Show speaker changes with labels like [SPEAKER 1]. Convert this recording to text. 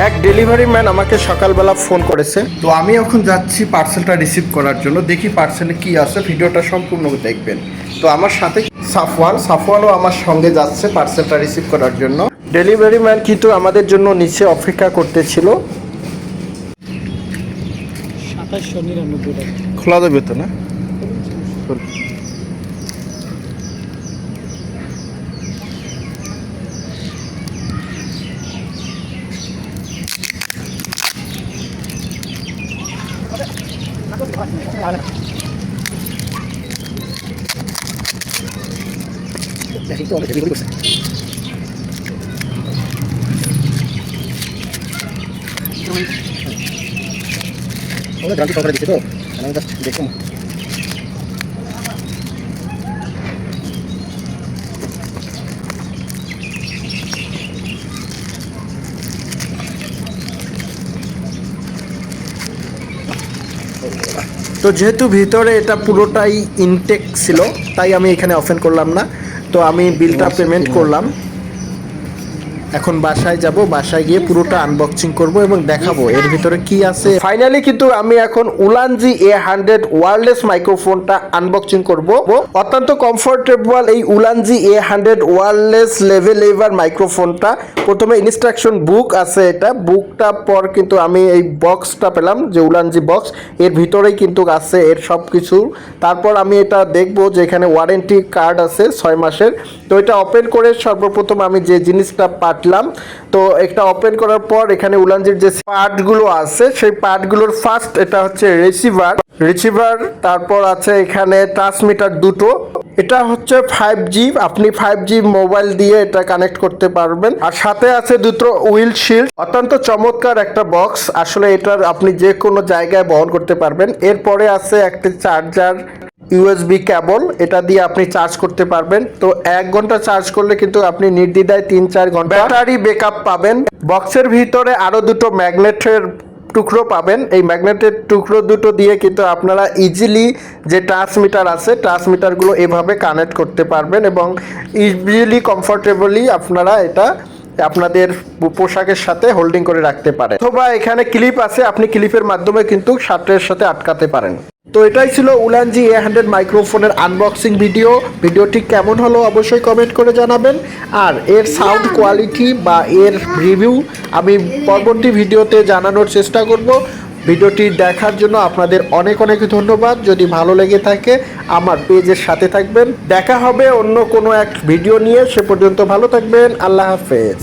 [SPEAKER 1] এক delivery man আমাকে সকালবেলা ফোন করেছে, তো আমি এখন যাচ্ছি পার্সেলটা রিসিভ করার জন্য। দেখি পার্সেলে কি আছে, ভিডিওটা সম্পূর্ণ দেখবেন। তো আমার সাথে সাফওয়ানও আমার সঙ্গে যাচ্ছে পার্সেলটা রিসিভ করার জন্য। ডেলিভারি ম্যান কিন্তু আমাদের জন্য নিচে অপেক্ষা করতেছিল।
[SPEAKER 2] 2799 টাকা
[SPEAKER 1] খোলা যাবে তো না? গ্রান্টি সহকারে দিচ্ছে তো, আমি জাস্ট দেখুন। তো যেহেতু ভিতরে এটা পুরোটাই ইনটেক ছিল, তাই আমি এখানে ওপেন করলাম না। তো আমি বিলটা পেমেন্ট করলাম। এখন বাসায় যাব, বাসায় গিয়ে পুরোটা আনবক্সিং করব এবং দেখাবো এর ভিতরে কি আছে। ফাইনালি কিন্তু আমি এখন উলানজি A100 ওয়্যারলেস মাইক্রোফোনটা আনবক্সিং করব। অত্যন্ত কমফোর্টেবল এই উলানজি A100 ওয়্যারলেস লেভেল মাইক্রোফোনটা। প্রথমে ইনস্ট্রাকশন বুক আছে, এটা বুকটা পর কিন্তু আমি এই বক্সটা পেলাম, যে উলানজি বক্স, এর ভিতরেই কিন্তু আছে এর সব কিছু। তারপর আমি এটা দেখব যে এখানে ওয়ারেন্টি কার্ড আছে 6 মাসের। তো এটা ওপেন করে সর্বপ্রথম আমি যে জিনিসটা পাঠলাম, তো একটা ওপেন করার পর এখানে উলানজির যে পার্টগুলো আছে সেই পার্টগুলোর ফার্স্ট এটা হচ্ছে রিসিভার, তারপর আছে এখানে ট্রান্সমিটার দুটো। এটা হচ্ছে 5G, আপনি 5G মোবাইল দিয়ে এটা কানেক্ট করতে পারবেন। আর সাথে আছে দুটো উইল শিল্ড। অত্যন্ত চমৎকার একটা বক্স, আসলে এটার আপনি যে কোনো জায়গায় বহন করতে পারবেন। এরপরে আছে একটা চার্জার, USB কেবল, এটা দিয়ে আপনি চার্জ করতে পারবেন। তো 1 ঘন্টা চার্জ করলে কিন্তু আপনি নির্দ্বিধায় 3-4 ঘন্টা ব্যাটারি ব্যাকআপ পাবেন। বক্সের ভিতরে আরো দুটো ম্যাগনেটের টুকরো পাবেন। এই ম্যাগনেটের টুকরো দুটো দিয়ে কিন্তু আপনারা ইজিলি যে ট্রান্সমিটার আছে, ট্রান্সমিটারগুলো এভাবে কানেক্ট করতে পারবেন এবং ইজিলি কমফোর্টেবলি আপনারা এটা আপনাদের পোশাকের সাথে হোল্ডিং করে রাখতে পারেন। অথবা এখানে ক্লিপ আছে, আপনি ক্লিপের মাধ্যমে কিন্তু শার্টের সাথে আটকাতে পারেন। তো এটাই ছিল উলানজি A100 মাইক্রোফোনের আনবক্সিং ভিডিওটি কেমন হলো অবশ্যই কমেন্ট করে জানাবেন। আর এর সাউন্ড কোয়ালিটি বা এর রিভিউ আমি পরবর্তী ভিডিওতে জানানোর চেষ্টা করব। ভিডিওটি দেখার জন্য আপনাদের অনেক অনেক ধন্যবাদ। যদি ভালো লেগে থাকে আমার পেজের সাথে থাকবেন। দেখা হবে অন্য কোনো এক ভিডিও নিয়ে, সে পর্যন্ত ভালো থাকবেন। আল্লাহ হাফেজ।